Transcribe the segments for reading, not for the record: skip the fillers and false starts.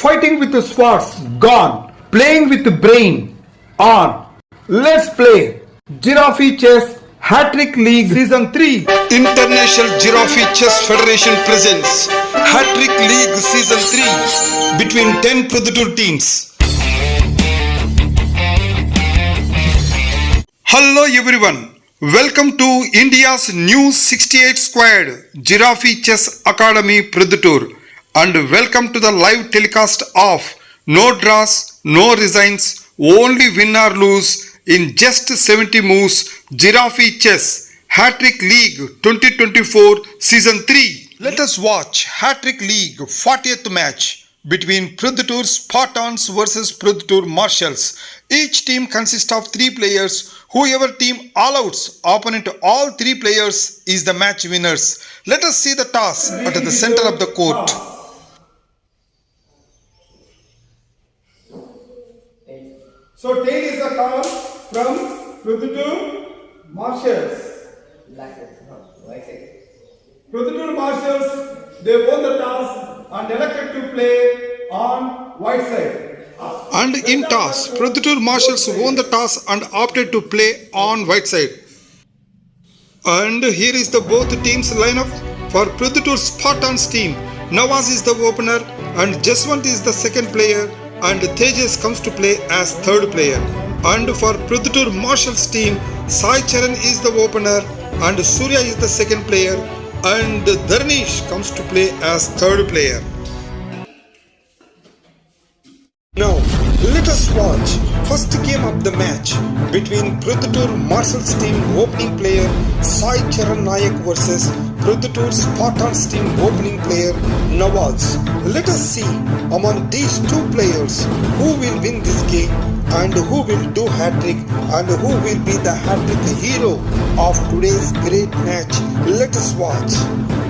Fighting with the swords, gone. Playing with the brain, on. Let's play Giraffe Chess Hattrick League Season 3. International Giraffe Chess Federation presents Hattrick League Season 3 between 10 Proddatur teams. Hello everyone, welcome to India's new 68 squared Giraffe Chess Academy Proddatur, and welcome to the live telecast of no draws, no resigns, only win or lose in just 70 moves Giraffe Chess Hattrick League 2024 Season 3. Let us watch Hattrick League 40th match between Proddatur Spartans versus Proddatur Marshals. Each team consists of 3 players. Whoever team all outs opponent all 3 players is the match winners. Let us see the toss at the center of the court. So tail is the call from Proddatur Marshals. Proddatur Marshals, they won the toss and elected to play on white side. And in toss, Proddatur Marshals won the toss and opted to play on white side. And here is the both teams lineup. For Proddatur Spartans team, Nawaz is the opener and Jaswant is the second player, and Tejas comes to play as third player. And for Proddatur Marshals team, Sai Charan is the opener and Surya is the second player, and Dharnish comes to play as third player. Now, let us watch first game of the match between Proddatur Marshals team opening player Sai Charan Nayak versus Proddatur Spartans team opening player Nawaz. Let us see among these 2 players who will win this game and who will do hat-trick and who will be the hat-trick hero of today's great match. Let us watch.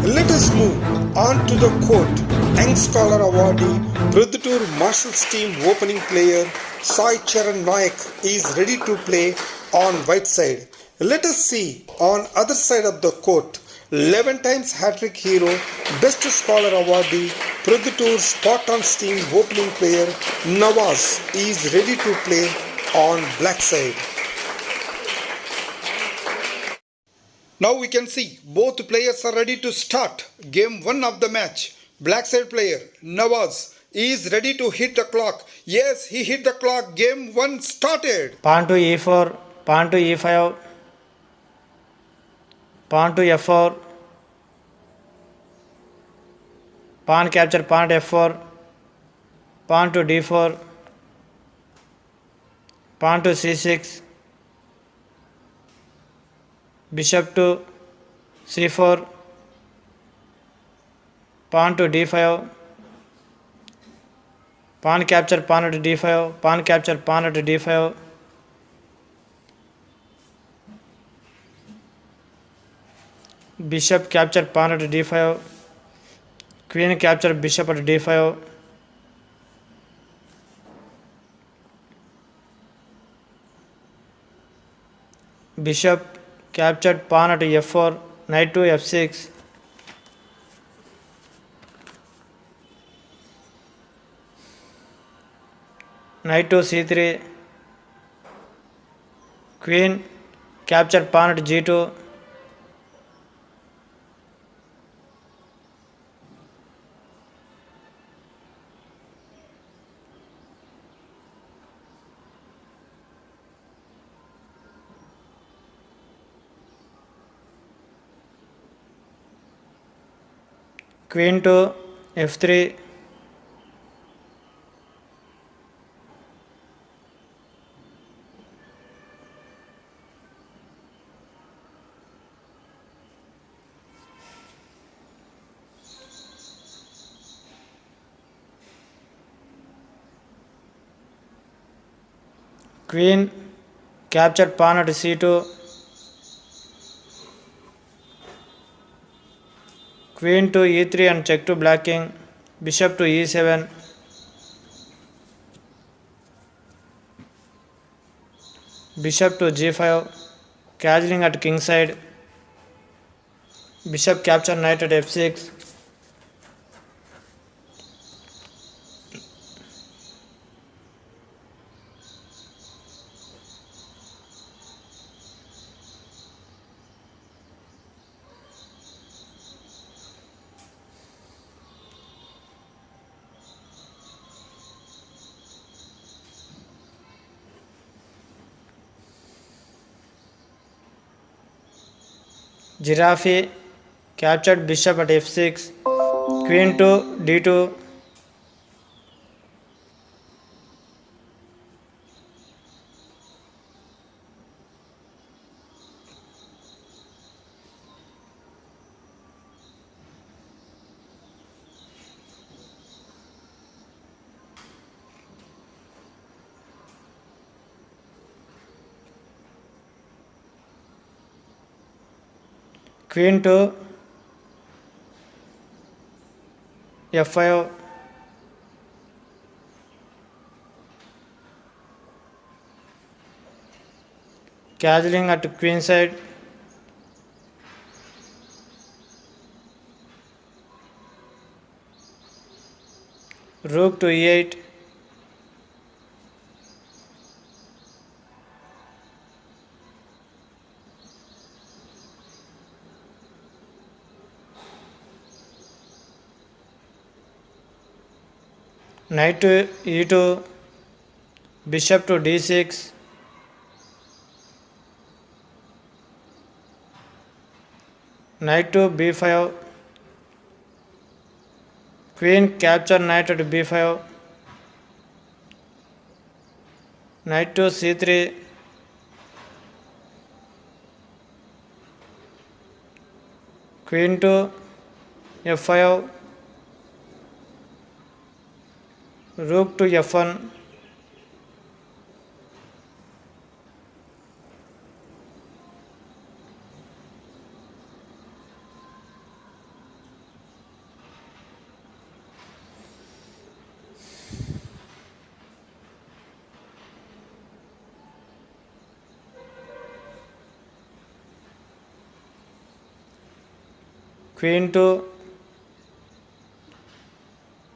Let us move on to the court. Young Scholar awardee Proddatur Marshals team opening player Sai Charan Nayak is ready to play on white side. Let us see on other side of the court. 11 times hat-trick hero, best scholar awardee Proddatur Spartans team opening player Nawaz is ready to play on black side. Now we can see both players are ready to start game 1 of the match. Black side player Nawaz is ready to hit the clock. Yes, he hit the clock. Game 1 started. Pawn to e4, pawn to e5, pawn to f4, pawn capture, pawn to f4, pawn to d4, pawn to c6, bishop to c4, pawn to d5, pawn capture, pawn to d5, pawn capture, pawn to d5, bishop capture, pawn to d5, queen capture, bishop at d5, bishop captured, pawn at f4, knight to f6, knight to c3, queen capture, pawn at g2, queen to f3, queen captured, pawn at c2, queen to e3 and check to blocking, bishop to e7, bishop to g5, castling at king side, bishop capture, knight at f6, Giraffe captured bishop at f6, queen to d2, queen to f5, castling at queen side, rook to e8, knight to e2, bishop to d6, knight to b5, queen capture knight at b5, knight to c3, queen to f5, rook to f1, queen to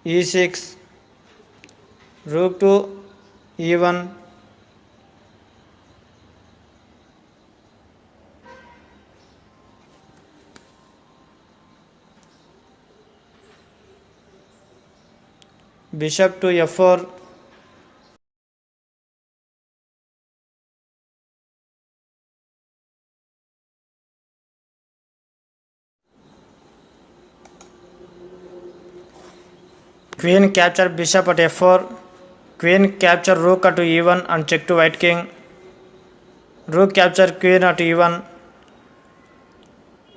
e6, rook to e1, bishop to f4, queen capture bishop at f4, queen capture rook at e1 and check to white king, rook capture queen at e1,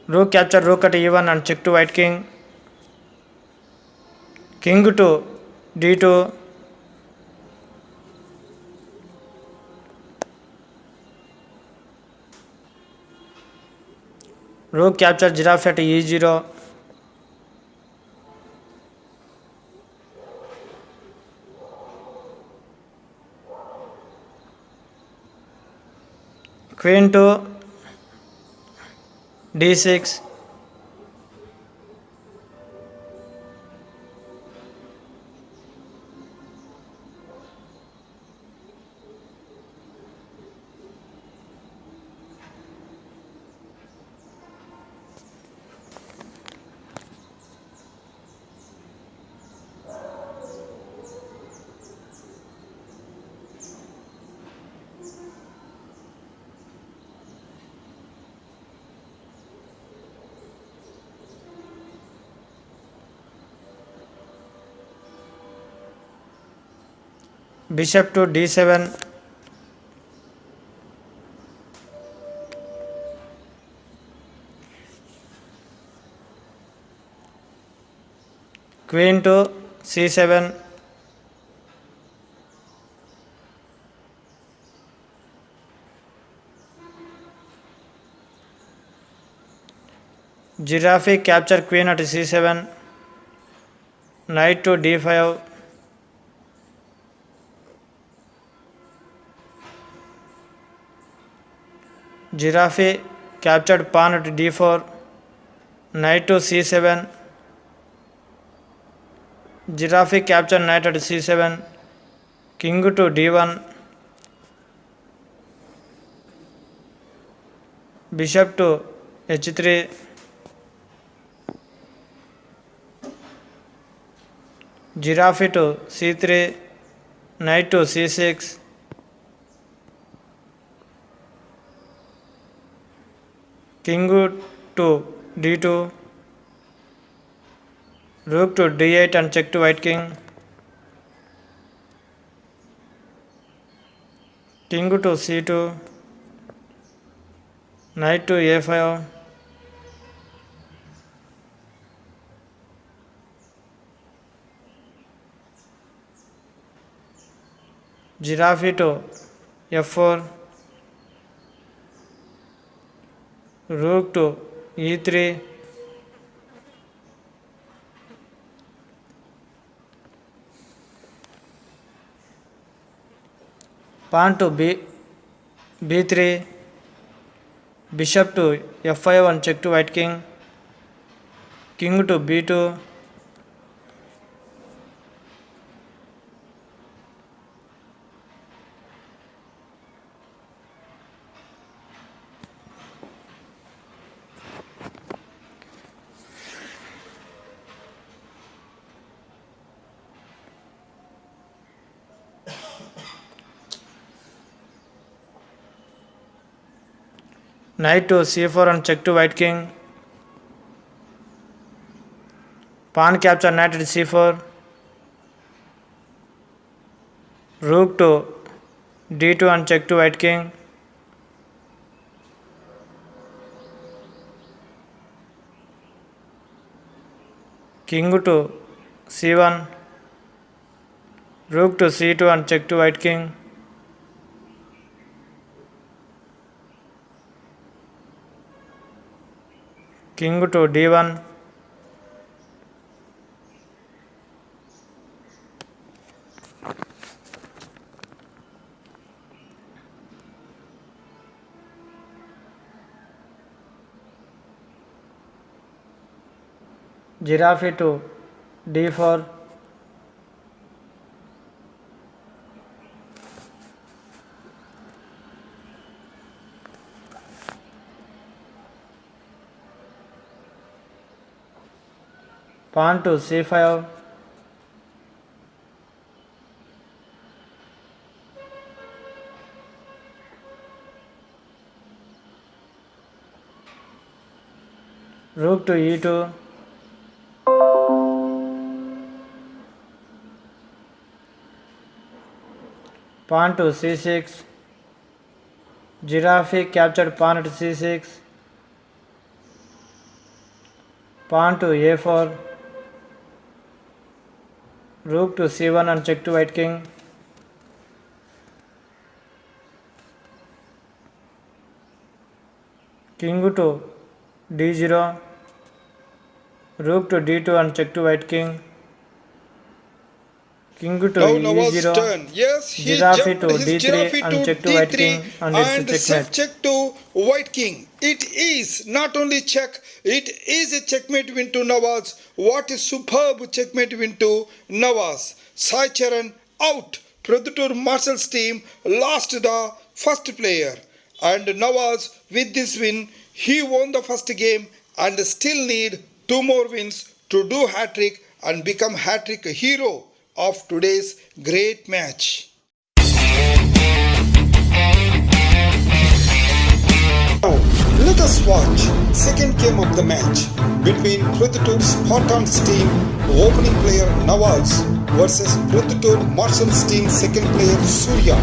rook capture rook at e1 and check to white king, king to d2, rook capture giraffe at e0, queen to d6, bishop to d7, queen to c7, giraffe capture queen at c7, knight to d5, giraffe captured pawn at d4, knight to c7, giraffe captured knight at c7, king to d1, bishop to h3, giraffe to c3, knight to c6, king to d2, rook to d8 and check to white king, king to c2, knight to a5, giraffe to f4, rook to e3, pawn to b3, bishop to f5 and check to white king, king to b2, knight to c4 and check to white king, pawn capture knight at c4, rook to d2 and check to white king, king to c1, rook to c2 and check to white king, king to d1, giraffe to d4, pawn to c5, rook to e2, pawn to c6, giraffe captured pawn at c6, pawn to a4, rook to c1 and check to white king, king to d0, rook to d2 and check to white king, king to Now Nawaz's e0, turn. Yes, he giraffe jumped to his d3 giraffe and to check to white king, d3 and and it's a self checkmate. check to white king. It is not only check, it is a checkmate win to Nawaz. What a superb checkmate win to Nawaz. Sai Charan out. Proddatur Marshals team lost the first player. And Nawaz with this win, he won the first game and still need two more wins to do hat-trick and become hat-trick hero of today's great match. Now, let us watch second game of the match between Proddatur Spartans team opening player Nawaz versus Proddatur Marshals team second player Surya.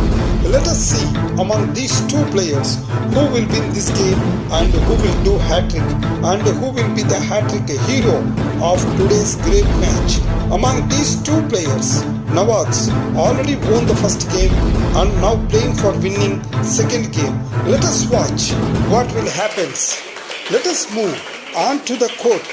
Let us see among these two players who will win this game and who will do hat-trick and who will be the hat-trick hero of today's great match. Among these two players, Nawaz already won the first game and now playing for winning second game. Let us watch what will happen. Let us move on to the court.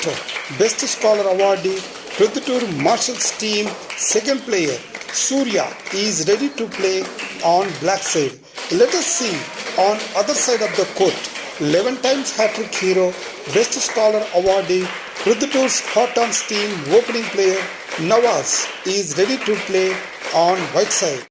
Best Scholar awardee Proddatur Marshals team second player Surya is ready to play on black side. Let us see on other side of the court. 11 times hat-trick hero, Best Scholar awardee Proddatur Spartans team opening player Nawaz is ready to play on white side.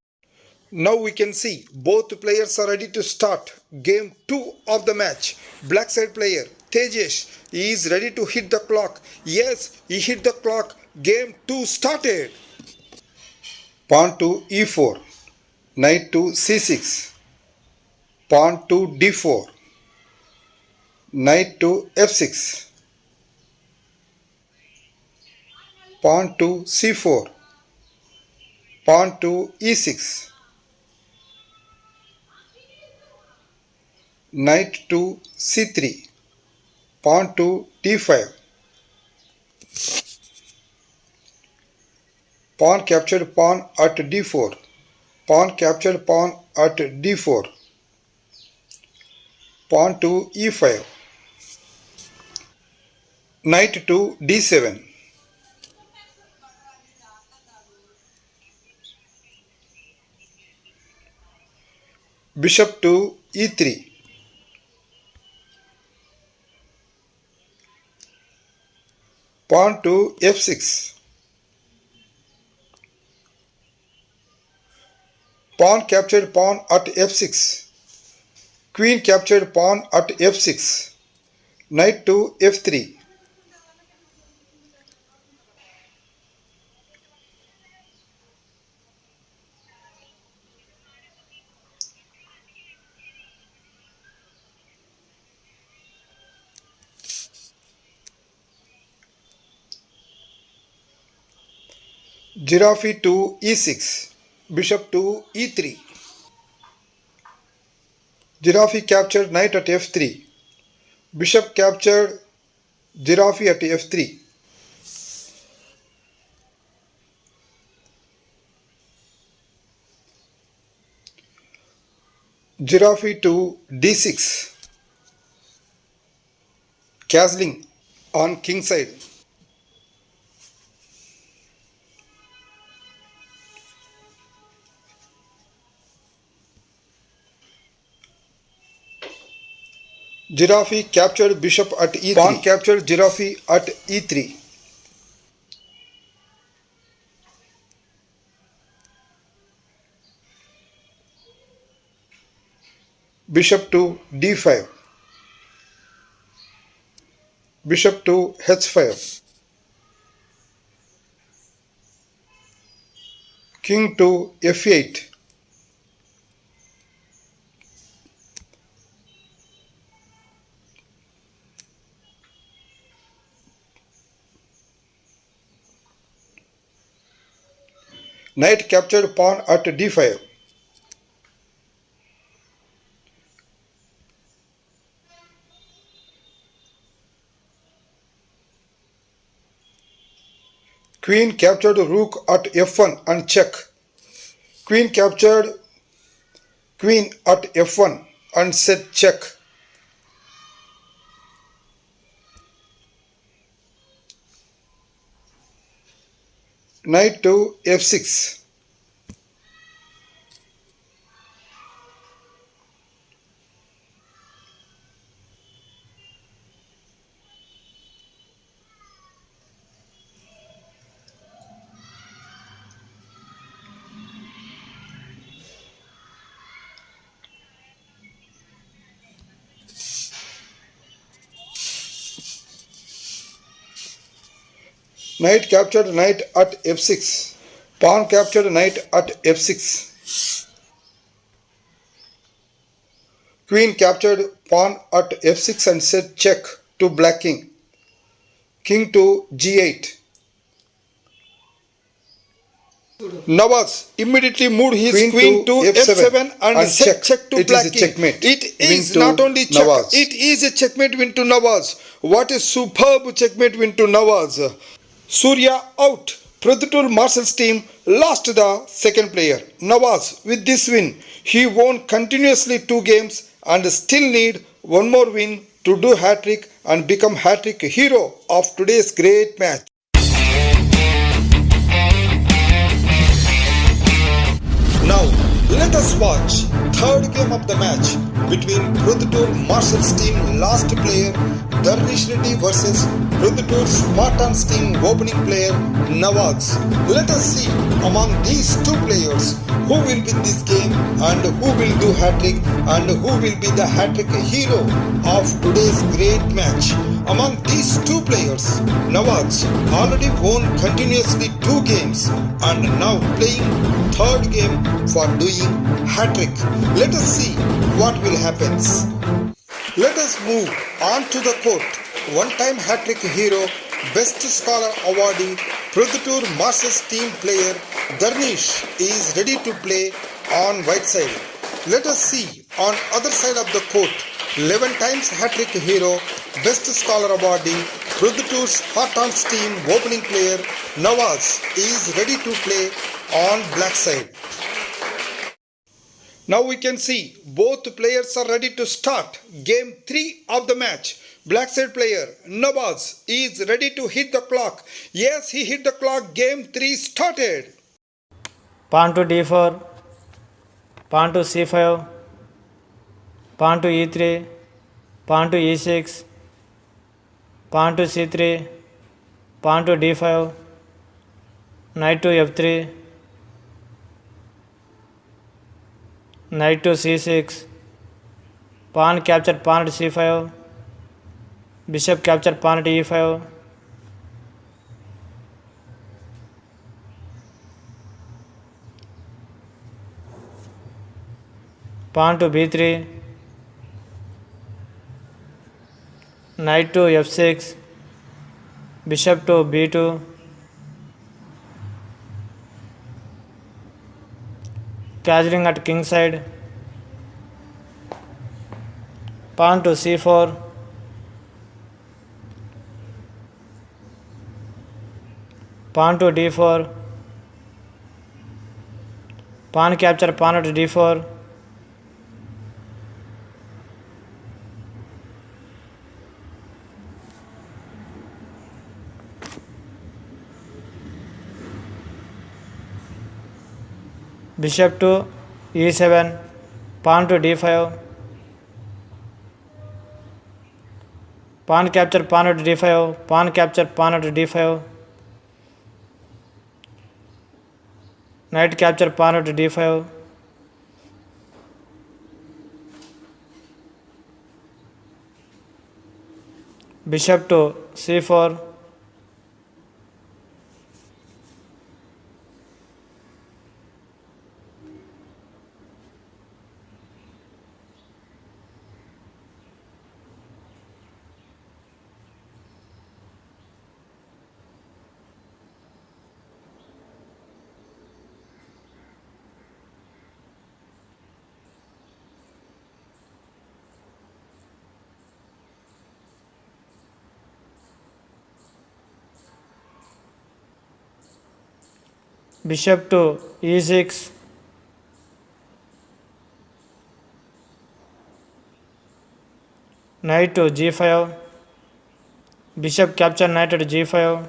Now we can see both players are ready to start game 2 of the match. Black side player Tejesh is ready to hit the clock. Yes, he hit the clock. Game 2 started. Pawn to e4, knight to c6, pawn to d4, knight to f6, pawn to c4, pawn to e6, knight to c3, pawn to d5, pawn captured pawn at d4, pawn captured pawn at d4, pawn to e5, knight to d7, bishop to e3, pawn to f6, pawn captured pawn at f6, queen captured pawn at f6, knight to f3, giraffe to e6, bishop to e3, giraffe captured knight at f3, bishop captured giraffe at f3, giraffe to d6, castling on king side, giraffe captured bishop at e3, pawn captured giraffe at e3, bishop to d5, bishop to h5, king to f8, knight captured pawn at d5, queen captured rook at f1 and check, queen captured queen at f1 and set check, knight to f6, knight captured knight at f6, pawn captured knight at f6, queen captured pawn at f6 and set check to black king, king to g8. Nawaz immediately moved his queen to f7 and set check to black king. Checkmate. It is not only check, it is a checkmate win to Nawaz. What a superb checkmate win to Nawaz. Surya out. Proddatur Marshals team lost the second player. Nawaz with this win, he won continuously 2 games and still need one more win to do hat-trick and become hat-trick hero of today's great match. Now let us watch third game of the match between Proddatur Marshals team last player Darnish Reddy versus Proddatur Spartans team opening player Nawaz. Let us see among these 2 players who will win this game and who will do hat-trick and who will be the hat-trick hero of today's great match. Among these 2 players, Nawaz already won continuously 2 games and now playing third game for doing hat-trick. Let us see what will happen. Let us move on to the court. One-time Hattrick hero, Best Scholar awardee, Proddatur Marshals team player Darnish is ready to play on white side. Let us see on other side of the court. 11 times Hattrick hero, Best Scholar awardee, Proddatur Spartans team opening player Nawaz is ready to play on black side. Now we can see both players are ready to start game 3 of the match. Black side player Nawaz is ready to hit the clock. Yes, he hit the clock. Game 3 started. Pawn to d4, pawn to c5, pawn to e3, pawn to e6, pawn to c3, pawn to d5, knight to f3, knight to c6, pawn capture pawn at c5, bishop capture pawn at e5, pawn to b3, knight to f6, bishop to b2, castling at king side, pawn to c4, pawn to d4, pawn capture pawn at d4, bishop to e7, pawn to d5, pawn capture pawn at d5, pawn capture pawn at d5, knight capture pawn at d5, bishop to c4, bishop to e6, knight to g5, bishop capture knight at g5,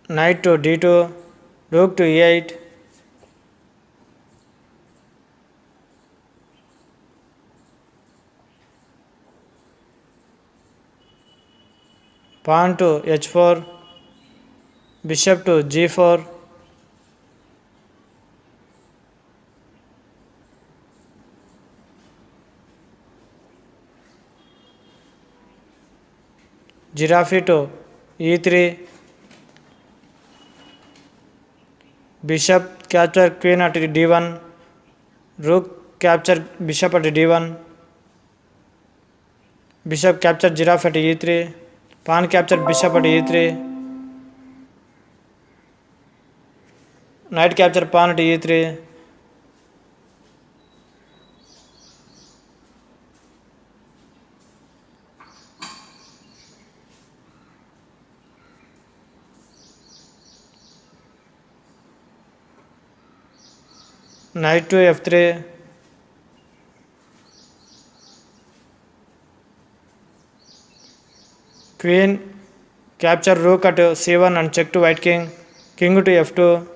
knight to d2, rook to e8, pawn to h4, bishop to g4, giraffe to e3, bishop capture queen at d1, rook capture bishop at d1, bishop capture giraffe at e3, pawn capture bishop at e3, knight capture pawn at e3, knight to f3, queen capture rook at c1 and check to white king, king to f2,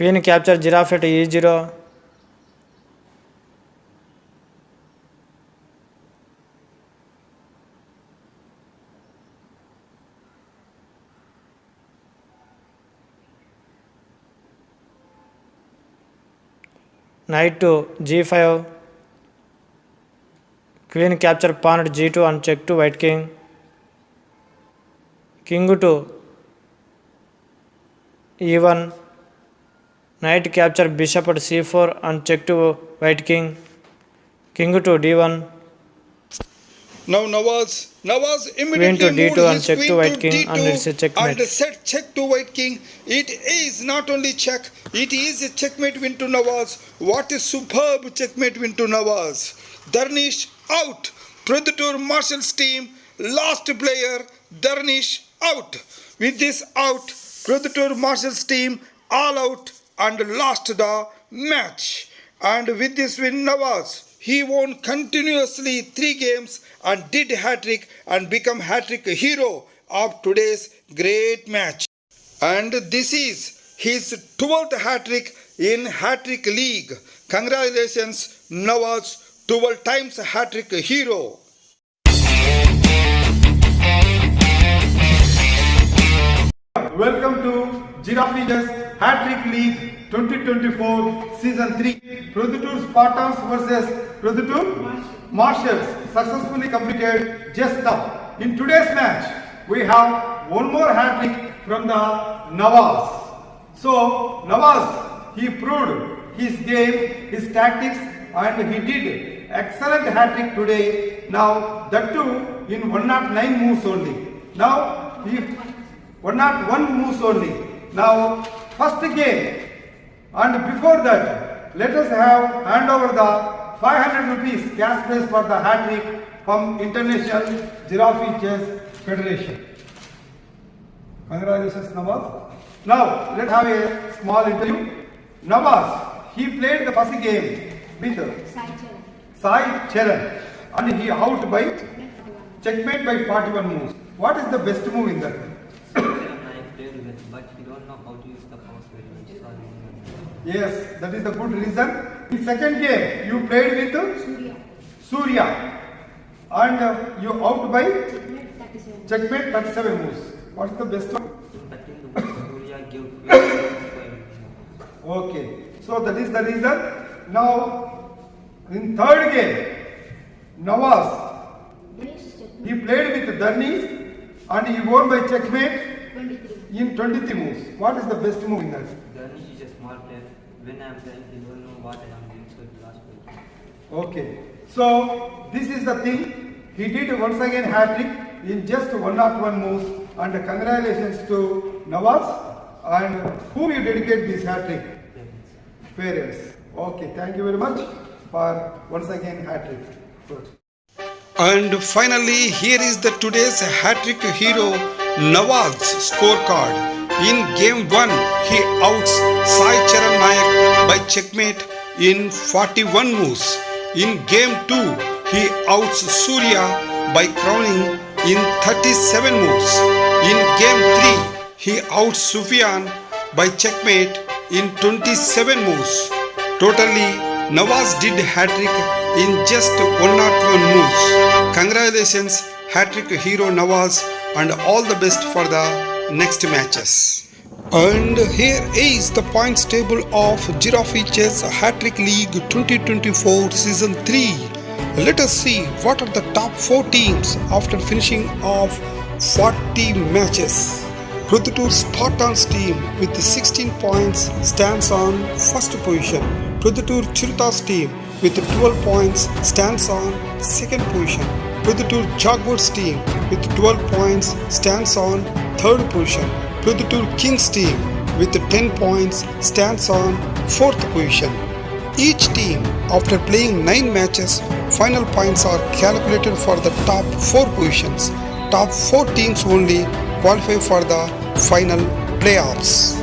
Queen capture giraffe at e0. Knight to g5. Queen capture pawn at g2 and check to white king. King to e1. Knight capture bishop at c4 and check to white king. King to d1. Now Nawaz Queen immediately to moved d2 and his check queen to white to king, d2 and it's a checkmate. and set check to white king. It is not only check, it is a checkmate win to Nawaz. What a superb checkmate win to Nawaz. Darnish out. Proddatur Marshals team, last player, Darnish out. With this out, Proddatur Marshals team all out and lost the match. And with this win, Nawaz, he won continuously 3 games and did hat-trick and become hat-trick hero of today's great match. And this is his 12th hat-trick in Hattrick League. Congratulations, Nawaz, 12 times hat-trick hero. Welcome to Giraffe Hattrick League 2024 Season 3. Proddatur Spartans versus Proddatur Marshals successfully completed just now. In today's match, we have one more hat-trick from the Nawaz. So, Nawaz, he proved his game, his tactics, and he did excellent hat-trick today. Now, that too in 109 moves only. Now, he 101 moves only. Now, first game, and before that, let us hand over the 500 rupees cash prize for the hat-trick from International Giraffe Chess Federation. Congratulations, Nawaz. Now, let's have a small interview. Nawaz, he played the first game with Sai Charan and he out by checkmate by 41 moves. What is the best move in that? But we don't know how to use the mouse very much. Sorry. Yes, that is the good reason. In second game, you played with Surya and you out by checkmate 37 moves. What's the best one? I think the Surya gave Okay, so that is the reason. Now, in third game, Nawaz, he played with Darnish and he won by checkmate in 23 moves. What is the best move in that? Darnish is a small player. When I am playing, he don't know what I am doing, so he lost my game. Okay, so this is the thing. He did once again hat-trick in just 101 moves, and congratulations to Nawaz. And whom you dedicate this hat-trick? Parents. Okay, thank you very much for once again hat-trick. Good. And finally, here is the today's hat-trick hero, Nawaz's scorecard. In game 1, he outs Sai Charan Nayak by checkmate in 41 moves. In game 2, he outs Surya by crowning in 37 moves. In game 3, he outs Sufyan by checkmate in 27 moves. Totally, Nawaz did hat-trick in just 101 moves. Congratulations, hat-trick hero Nawaz, and all the best for the next matches. And here is the points table of Giraffe Chess Hattrick League 2024 Season 3. Let us see what are the top 4 teams after finishing off 40 matches. Proddatur Spartans team with 16 points stands on first position. Proddatur Chiruta's team with 12 points stands on second position. Proddatur Jaguars team with 12 points stands on third position. Proddatur Kings team with 10 points stands on fourth position. Each team, after playing 9 matches, final points are calculated for the top 4 positions. Top 4 teams only qualify for the final playoffs.